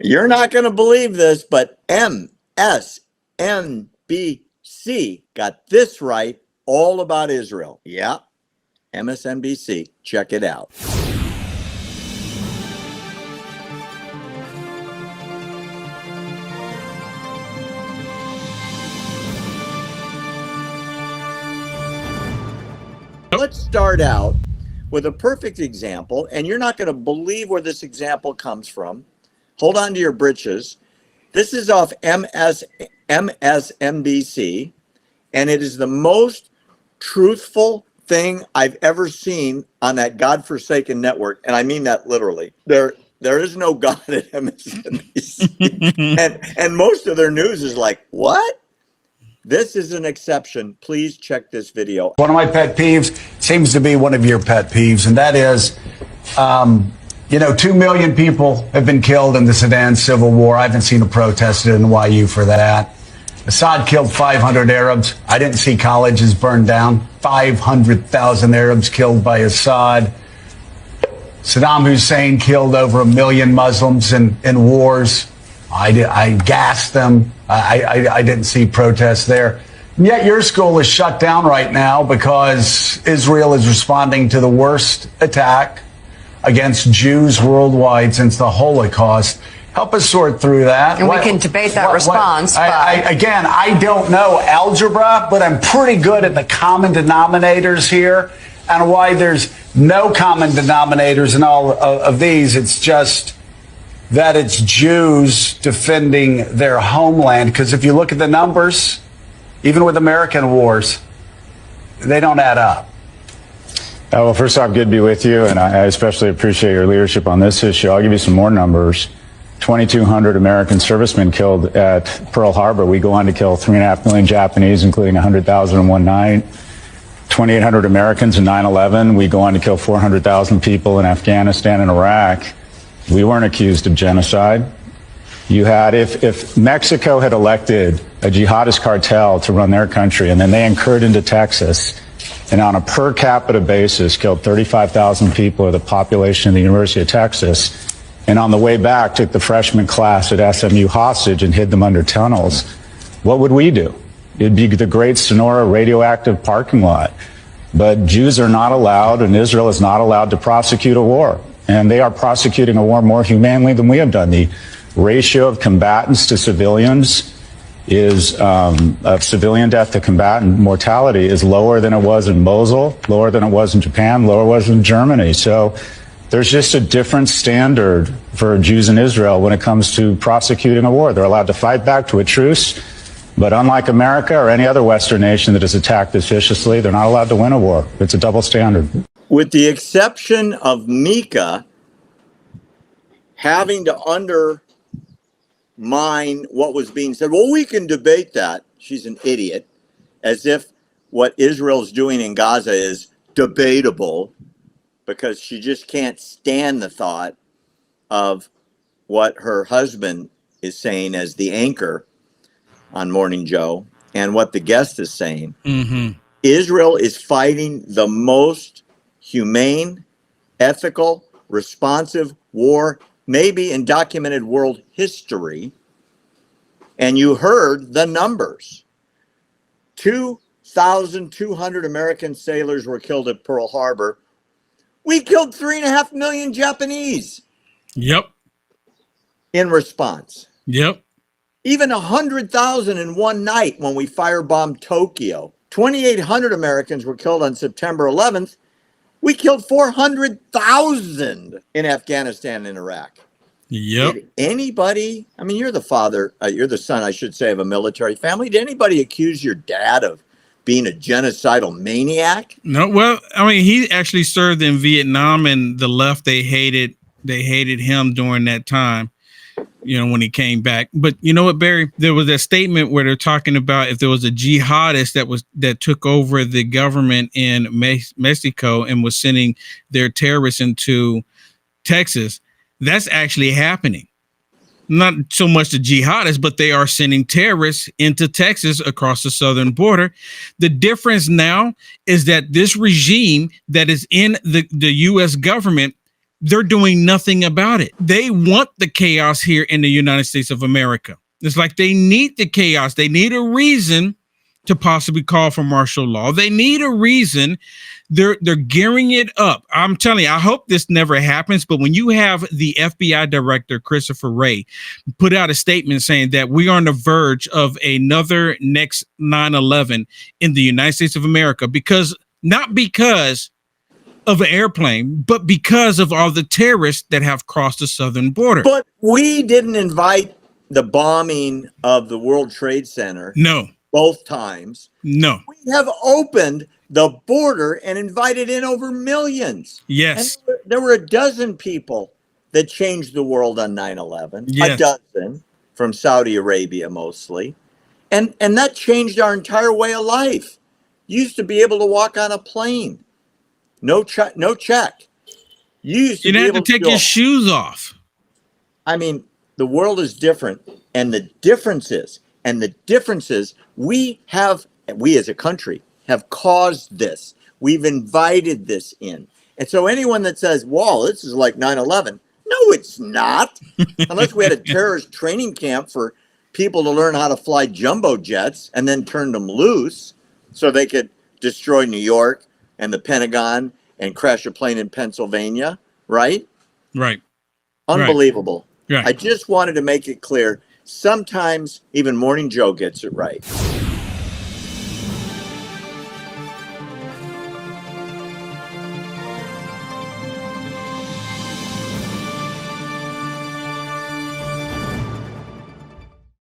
You're not going to believe this, but MSNBC got this right all about Israel. Yeah, MSNBC. Check it out. Let's start out with a perfect example, and you're not going to believe where this example comes from. Hold on to your britches. This is off MSNBC, and it is the most truthful thing I've ever seen on that godforsaken network, and I mean that literally. There is no God at MSNBC, and most of their news is like, what? This is an exception. Please check this video. One of my pet peeves seems to be one of your pet peeves, and that is, 2 million people have been killed in the Sudan civil war. I haven't seen a protest in NYU for that. Assad killed 500 Arabs. I didn't see colleges burned down. 500,000 Arabs killed by Assad. Saddam Hussein killed over 1 million Muslims in wars. I gassed them. I didn't see protests there. And yet your school is shut down right now because Israel is responding to the worst attack against Jews worldwide since the Holocaust. Help us sort through that. And we can debate that response. I don't know algebra, but I'm pretty good at the common denominators here and why there's no common denominators in all of these. It's just that it's Jews defending their homeland. Because if you look at the numbers, even with American wars, they don't add up. Well, first off, good to be with you, and I especially appreciate your leadership on this issue. I'll give you some more numbers. 2,200 American servicemen killed at Pearl Harbor. We go on to kill 3.5 million Japanese, including 100,000 in one night. 2,800 Americans in 9/11. We go on to kill 400,000 people in Afghanistan and Iraq. We weren't accused of genocide. You had, if Mexico had elected a jihadist cartel to run their country, and then they incurred into Texas, and on a per capita basis killed 35,000 people, or the population of the University of Texas, and on the way back took the freshman class at SMU hostage and hid them under tunnels, what would we do? It'd be the great Sonora radioactive parking lot. But Jews are not allowed, and Israel is not allowed to prosecute a war. And they are prosecuting a war more humanely than we have done. The ratio of combatants to civilians is, of civilian death to combatant mortality is lower than it was in Mosul, lower than it was in Japan, lower than it was in Germany. So there's just a different standard for Jews in Israel when it comes to prosecuting a war. They're allowed to fight back to a truce, but unlike America or any other Western nation that has attacked this viciously, they're not allowed to win a war. It's a double standard. With the exception of Mika having to undermine what was being said. Well, we can debate that. She's an idiot, as if what Israel's doing in Gaza is debatable, because she just can't stand the thought of what her husband is saying as the anchor on Morning Joe and what the guest is saying. Mm-hmm. Israel is fighting the most humane, ethical, responsive war, maybe in documented world history. And you heard the numbers. 2,200 American sailors were killed at Pearl Harbor. We killed 3.5 million Japanese. Yep. In response. Yep. Even 100,000 in one night when we firebombed Tokyo. 2,800 Americans were killed on September 11th. We killed 400,000 in Afghanistan and Iraq. Yep. Did anybody, I mean, you're the father, you're the son, I should say, of a military family. Did anybody accuse your dad of being a genocidal maniac? No, well, I mean, he actually served in Vietnam, and the left, they hated him during that time, when he came back. But you know what, Barry? There was a statement where they're talking about if there was a jihadist that took over the government in Mexico and was sending their terrorists into Texas. That's actually happening. Not so much the jihadists, but they are sending terrorists into Texas across the southern border. The difference now is that this regime that is in the U.S. government they're doing nothing about it. They want the chaos here in the United States of America. It's like they need the chaos. They need a reason to possibly call for martial law. They need a reason. They're gearing it up. I'm telling you, I hope this never happens. But when you have the FBI director, Christopher Wray, put out a statement saying that we are on the verge of another next 9/11 in the United States of America, not because of an airplane, but because of all the terrorists that have crossed the southern border. But we didn't invite the bombing of the World Trade Center. No. Both times. No. We have opened the border and invited in over millions. Yes. And there were a dozen people that changed the world on 9/11. Yes. A dozen from Saudi Arabia mostly. And that changed our entire way of life. You used to be able to walk on a plane. No check. You used to You'd be have able to take go. your shoes off. I mean, the world is different, and the differences we as a country have caused this. We've invited this in. And so anyone that says, "Whoa, this is like 9/11," no, it's not. Unless we had a terrorist training camp for people to learn how to fly jumbo jets and then turned them loose so they could destroy New York and the Pentagon and crash a plane in Pennsylvania, right? Right. Unbelievable. Right. I just wanted to make it clear. Sometimes even Morning Joe gets it right.